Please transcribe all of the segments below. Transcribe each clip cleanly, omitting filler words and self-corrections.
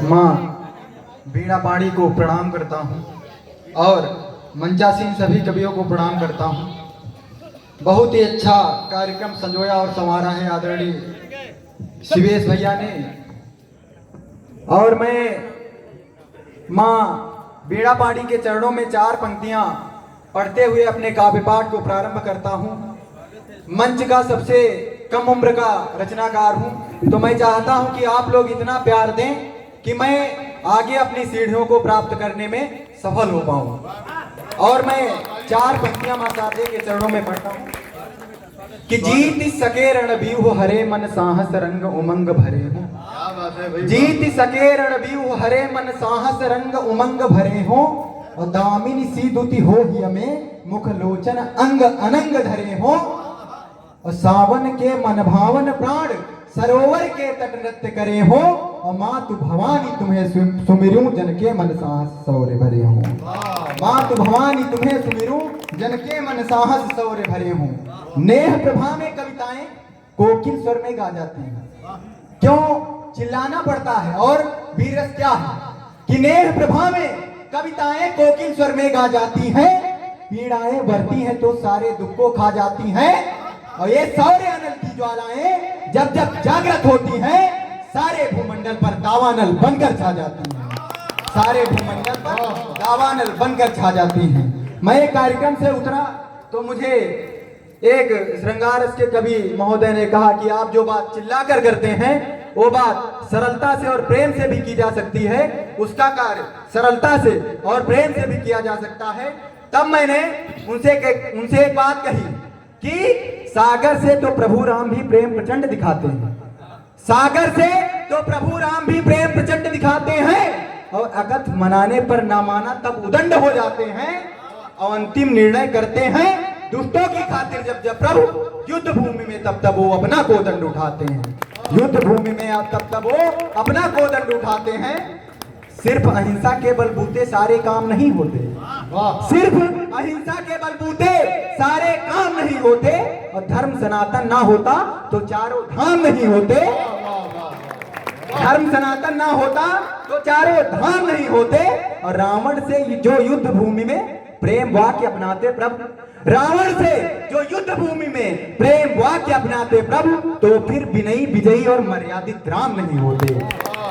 माँ बीड़ा पाड़ी को प्रणाम करता हूँ और मंचासीन सभी कवियों को प्रणाम करता हूँ। बहुत ही अच्छा कार्यक्रम संजोया और संवारा है आदरणीय शिवेश भैया ने। और मैं माँ बीड़ा पाड़ी के चरणों में 4 पंक्तियाँ पढ़ते हुए अपने काव्य पाठ को प्रारंभ करता हूँ। मंच का सबसे कम उम्र का रचनाकार हूँ, तो मैं चाहता हूँ कि आप लोग इतना प्यार दें कि मैं आगे अपनी सीढ़ियों को प्राप्त करने में सफल हो पाऊँ। और मैं 4 पंक्तियाँ माँ शारदे के चरणों में पढ़ता हूँ कि जीत सके रणव्यूह हरे मन साहस रंग उमंग भरे हो। जीत सके रणव्यूह हरे मन साहस रंग उमंग भरे हो। और दामिनी सी दुति हो ही हमें मुख लोचन अंग अनंग धरे हो। और सावन के मन भावन प्राण सरोवर के तट नृत्य करे हो। और मातु भवानी तुम्हें सुमिरूं जन के मन साहस सौर्य भरे हो। मातु भवानी तुम्हें सुमिरूं जन के मन साहस सौर्य भरे हो। नेह प्रभा में कविताएं कोकिल स्वर में गा जाती हैं। क्यों चिल्लाना पड़ता है? और वीरस क्या है कि नेह प्रभा में कविताएं कोकिल स्वर में गा जाती हैं। पीड़ाएं बढ़ती हैं तो सारे दुख को खा जाती हैं। और ये सौर्य अनल की ज्वालाएं जब जब जागृत होती हैं, सारे भूमंडल पर दावानल बनकर छा जाती हैं। सारे भूमंडल पर दावानल बनकर छा जाती हैं। मैं एक कार्यक्रम से उतरा तो मुझे एक श्रृंगार रस के कवि महोदय ने कहा कि आप जो बात चिल्लाकर करते हैं वो बात सरलता से और प्रेम से भी की जा सकती है। उसका कार्य सरलता से और प्रेम से भी किया जा सकता है। तब मैंने उनसे एक बात कही कि सागर से तो प्रभु राम भी प्रेम प्रचंड दिखाते हैं। सागर से तो प्रभु राम भी प्रेम प्रचंड दिखाते हैं। और अकथ मनाने पर ना माना तब उदंड हो जाते हैं। और अंतिम निर्णय करते हैं दुष्टों की खातिर जब जब प्रभु युद्ध भूमि में तब तब वो अपना कोदंड उठाते हैं। युद्ध भूमि में तब तब वो अपना कोदंड उठाते हैं। सिर्फ अहिंसा के बलबूते सारे काम नहीं होते। सिर्फ अहिंसा के बलबूते सारे काम नहीं होते। और धर्म सनातन ना होता तो चारों धाम नहीं होते। धर्म सनातन ना होता तो चारों धाम नहीं होते। और रावण से जो युद्ध भूमि में प्रेम वाक्य अपनाते प्रभु, रावण से जो युद्ध भूमि में प्रेम वाक्य अपनाते प्रभु, तो फिर विनयी विजयी और मर्यादित राम नहीं होते।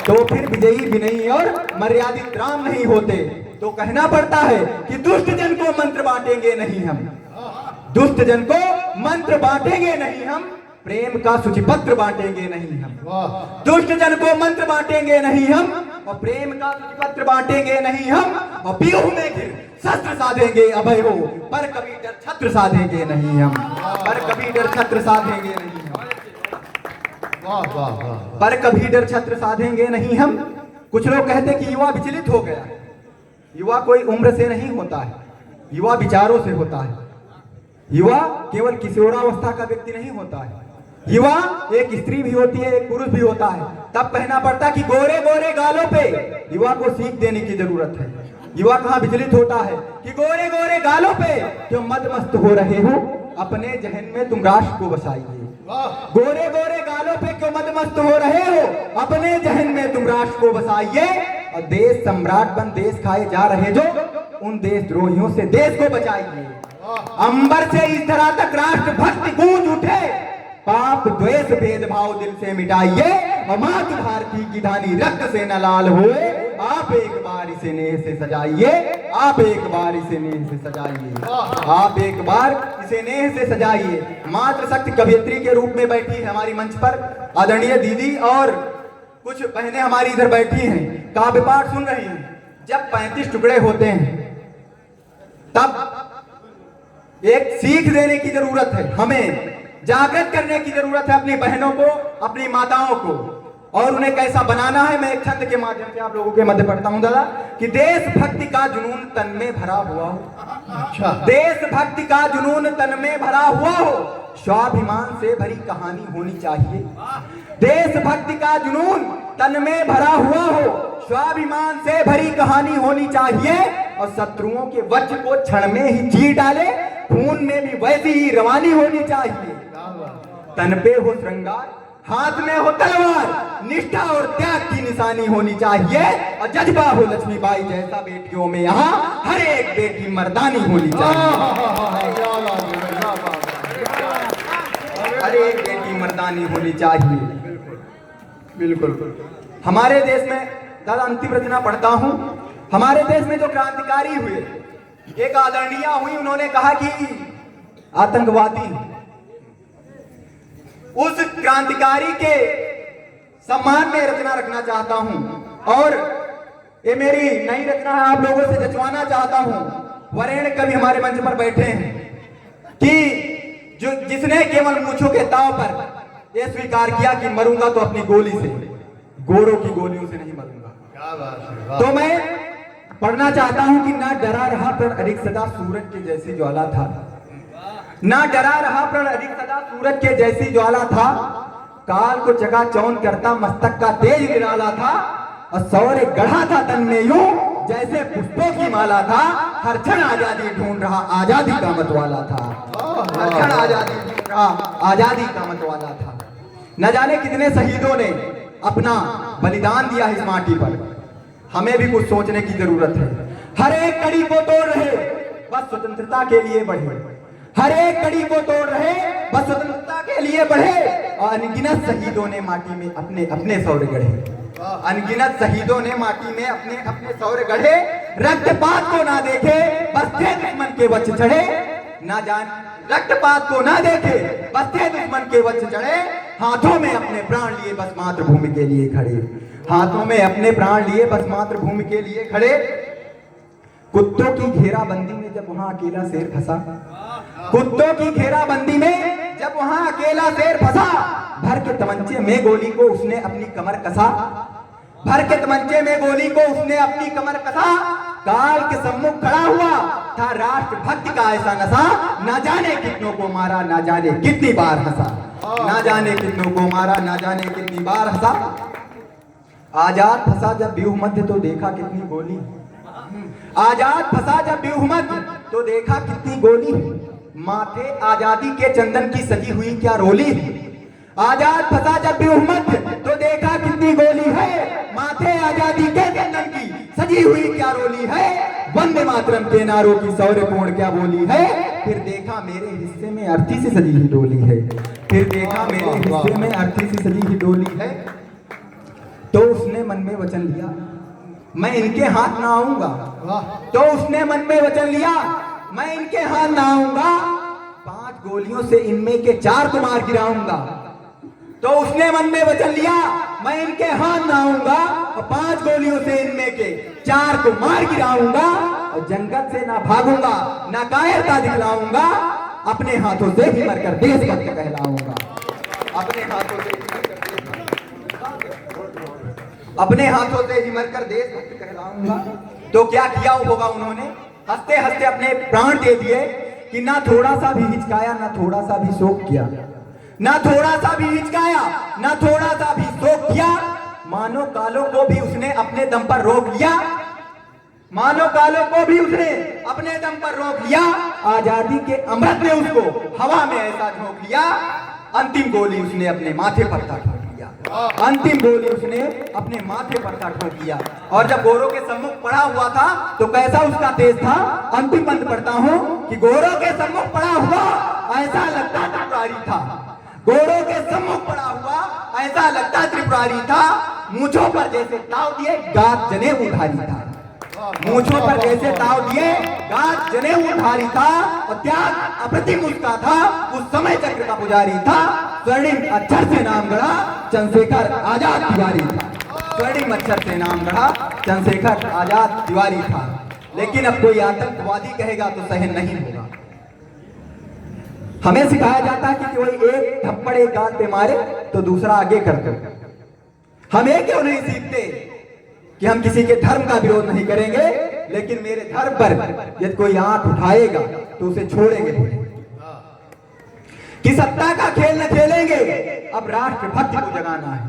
तो फिर विजयी विनयी और मर्यादित राम नहीं होते। तो कहना पड़ता है कि दुष्ट जन को मंत्र बांटेंगे नहीं हम। दुष्ट जन को मंत्र बांटेंगे नहीं हम। प्रेम का सूचिपत्र बांटेंगे नहीं हम। दुष्ट जन को मंत्र बांटेंगे नहीं हम। और प्रेम का सूचिपत्र बांटेंगे नहीं हम। और व्यूह में घिर शस्त्र साधेंगे अभय हो, पर कभी डर छत्र साधेंगे नहीं हम। पर कभी डर छत्र साधेंगे नहीं हम। पर कभी डर छत्र साधेंगे नहीं हम। कुछ लोग कहते कि युवा विचलित हो गया। युवा कोई उम्र से नहीं होता है, युवा विचारों से होता है। युवा केवल किशोरावस्था का व्यक्ति नहीं होता है। युवा एक स्त्री भी होती है, एक पुरुष भी होता है। तब कहना पड़ता कि गोरे गोरे गालों पे युवा को सीख देने की जरूरत है। युवा कहाँ विचलित होता है कि गोरे गोरे गालों पे क्यों मदमस्त हो रहे हो, अपने जहन में तुम राष्ट्र को बसाइए। गोरे गोरे गालों पे क्यों मदमस्त हो रहे हो, अपने जहन में तुम राष्ट्र को बसाइए। और देश सम्राट बन देश खाए जा रहे जो, उन देशद्रोहियों से देश को बचाइए। अंबर से इस धरा तक राष्ट्र भक्ति गूंज उठे, पाप द्वेष भेदभाव दिल से मिटाइए। और मातृ भारती की धानी रक्त से न लाल हुए, आप एक बार इसे नेह से सजाइए। आप एक बार इसे नेह से सजाइए। आप एक बार इसे नेह से सजाइए। मातृशक्ति कवियत्री के रूप में बैठी है हमारी मंच पर आदरणीय दीदी, और कुछ बहनें हमारी इधर बैठी हैं, काव्य पाठ सुन रही हैं। जब 35 टुकड़े होते हैं तब एक सीख देने की जरूरत है। हमें जागृत करने की जरूरत है अपनी बहनों को, अपनी माताओं को, और उन्हें कैसा बनाना है। मैं एक छंद के माध्यम से आप लोगों के मध्य पढ़ता हूं दादा कि देशभक्ति का जुनून तन में भरा हुआ हो। अच्छा, देशभक्ति का जुनून तन में भरा हुआ हो, स्वाभिमान से भरी कहानी होनी चाहिए। देशभक्ति का जुनून तन में भरा हुआ हो, स्वाभिमान से भरी कहानी होनी चाहिए। और शत्रुओं के वज्र को क्षण में ही चीर डाले, खून में भी वैसी ही रवानी होनी चाहिए। तन पे हो श्रृंगार, हाथ में हो तलवार, निष्ठा और त्याग की निशानी होनी चाहिए और जज्बा हो लक्ष्मीबाई जैसा बेटियों में यहाँ हर एक बेटी मर्दानी होनी चाहिए। हर एक बेटी मर्दानी होनी चाहिए। बिल्कुल। हमारे देश में, दादा अंतिम रचना पढ़ता हूं, हमारे देश में जो क्रांतिकारी हुए, एक आदरणीय हुई, उन्होंने कहा कि आतंकवादी, उस क्रांतिकारी के सम्मान में रचना रखना चाहता हूं और ये मेरी नई रचना है, आप लोगों से जचवाना चाहता हूं। वरेण्य कवि हमारे मंच पर बैठे हैं कि जो जिसने केवल मूंछों के ताव पर यह स्वीकार किया कि मरूंगा तो अपनी गोली से, गोरों की गोलियों से नहीं मरूंगा। क्या बात है। तो मैं पढ़ना चाहता हूं कि ना डरा रहा पर अधिक सदा सूरज के जैसी ज्वाला था, ना डरा रहा पर अधिक सदा सूरज के जैसी ज्वाला था, काल को चकाचौंध करता मस्तक का तेज निराला था, और शौर्य गढ़ा था तन में यूं जैसे पुष्पों की माला था, हर क्षण आजादी ढूंढ रहा आजादी का मतवाला था, हर क्षण आजादी ढूंढ रहा आजादी का मतवाला था। न जाने कितने शहीदों ने अपना बलिदान दिया इस माटी पर, हमें भी कुछ सोचने की जरूरत है। हर एक कड़ी को तोड़ रहे बस स्वतंत्रता के लिए बढ़े, हर एक कड़ी को तोड़ रहे बस स्वतंत्रता के लिए बढ़े, और अनगिनत शहीदों ने माटी में अपने अपने शौर्य गढ़े, अनगिनत शहीदों ने माटी में अपने अपने शौर्य गढ़े, रक्तपात को ना देखे बस थे दुश्मन के वच्छ चढ़े, ना जान रक्तपात को ना देखे बस थे दुश्मन के वच्छ चढ़े, हाथों में अपने प्राण लिए बस मातृभूमि के लिए खड़े, हाथों में अपने प्राण लिए बस मातृभूमि के लिए खड़े। कुत्तों की घेराबंदी में जब वहां अकेला शेर फंसा, कुत्तों की घेराबंदी में जब वहां अकेला शेर फंसा, भर के तमंचे में गोली को उसने अपनी कमर कसा, भर के तमंचे में गोली को उसने अपनी कमर कसा, काल के सम्मुख खड़ा हुआ था राष्ट्र भक्ति का ऐसा नशा, ना जाने कितनों को मारा ना जाने कितनी बार हंसा, ना जाने कितनों को मारा ना जाने कितनी बार हंसा। आजाद फंसा जब व्यूह मध्य तो देखा कितनी गोली, आजाद फंसा जब व्यूह मध्य तो देखा कितनी गोली, माथे आजादी के चंदन की सजी हुई क्या रोली, आजाद फंसा जब व्यूह मध्य तो देखा कितनी गोली है, माथे आजादी के चंदन की सजी हुई क्या रोली है, वंदे मातरम के नारों की शौर्यपूर्ण क्या बोली है, फिर देखा मेरे हिस्से में अर्थी से सजी ही डोली है, फिर देखा मेरे हिस्से में अर्थी से सजी ही डोली है। तो उसने मन में वचन लिया मैं इनके हाथ ना आऊंगा, तो उसने मन में वचन लिया मैं इनके हाथ ना आऊंगा, 5 गोलियों से इनमें के 4 को मार गिराऊंगा, तो उसने मन में वचन लिया मैं इनके हाथ ना आऊंगा और 5 गोलियों से इनमें के 4 को मार गिराऊंगा, और जंगल से ना भागूंगा ना कायरता दिखलाऊंगा, अपने हाथों से ही मरकर देशभक्त कहलाऊंगा, अपने हाथों से अपने हाथों से ही मरकर देशभक्त कहलाऊंगा। तो क्या किया होगा उन्होंने, हंसते हंसते अपने प्राण दे दिए कि ना थोड़ा सा भी हिचकाया ना थोड़ा सा भी शोक किया, ना थोड़ा सा भी हिचकाया ना थोड़ा सा भी शोक किया, मानो कालों को भी उसने अपने दम पर रोक लिया, मानो कालों को भी उसने अपने दम पर रोक लिया, आजादी के अमृत ने उसको हवा में ऐसा झोंक लिया, अंतिम गोली उसने अपने माथे पर था ठोक लिया, अंतिम गोली उसने अपने माथे पर था ठोक लिया। और जब गोरों के सम्मुख पड़ा हुआ था तो कैसा उसका तेज था, अंतिम पंथ पढ़ता हूं कि गोरों के सम्मुख पड़ा हुआ ऐसा लगता त्रिपुरारी था, गोरों के सम्मुख पड़ा हुआ ऐसा लगता त्रिपुरारी था, मूंछों पर जैसे ताव दिए गात जनेऊ उधारी था, मूंछों पर जैसे ताव दिए गात जनेऊ उधारी था, और त्याग अप्रतिम उसका था, उस समय चक्र का पुजारी था, स्वर्णिम अक्षर से नाम गढ़ा चंद्रशेखर आजाद तिवारी था, स्वर्णिम अक्षर से नाम गढ़ा चंद्रशेखर आजाद तिवारी था। लेकिन अब कोई आतंकवादी कहेगा तो सहन नहीं होगा। हमें सिखाया जाता है कि कोई एक थप्पड़ एक गाल पे मारे तो दूसरा आगे कर दो, हम ये क्यों नहीं सीखते कि हम किसी के धर्म का विरोध नहीं करेंगे, लेकिन मेरे धर्म पर यदि कोई आंख उठाएगा तो उसे छोड़ेंगे नहीं, कि सत्ता का खेल न खेलेंगे, अब राष्ट्र भक्ति को जगाना है।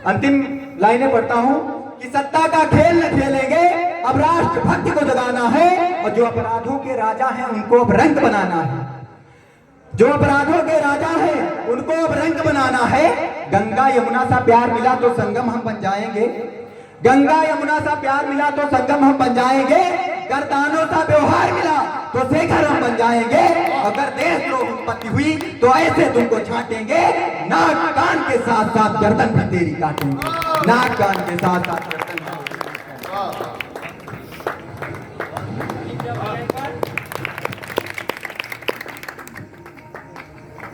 अंतिम लाइनें पढ़ता हूं कि सत्ता का खेल न खेलेंगे, अब राष्ट्र भक्ति को जगाना है, और जो अपराधों के राजा हैं उनको अब रंग बनाना है, जो अपराधों के राजा हैं उनको अब रंग बनाना है। गंगा यमुना सा प्यार मिला तो संगम हम बन जाएंगे, गंगा यमुना सा प्यार मिला तो संगम हम बन जाएंगे, गर्दानों सा व्यवहार मिला तो शेखर हम बन जाएंगे। अगर देशद्रोह उत्पत्ति हुई तो ऐसे तुमको छांटेंगे, नाक कान के साथ साथ गर्दन भी तेरी काटेंगे, नाक कान के साथ साथ गर्दन भी तेरी काटेंगे।